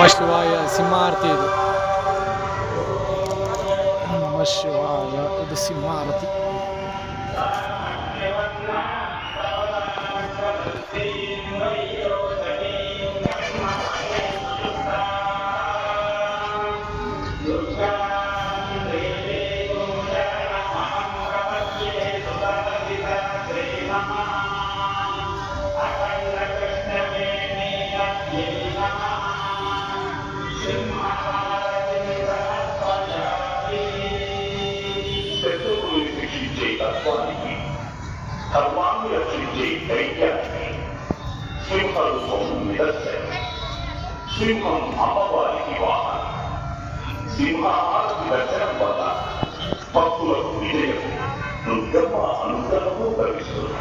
ಶಿವಾಯ ಸಿಂಹಾರತಿ ಇದು. ನಮ ಶಿವಾಯ, ಇದು ಸಿಂಹಾರತಿ. సర్వాన్ని రక్షించే దైత్యానికి సింహరూపం నిదర్శనం. సింహం అమ్మవారికి వాహనం. సింహాహారతి దర్శనం వల్ల భక్తులకు విజయం, దుర్గమ్మ అనుగ్రహము లభిస్తుంది.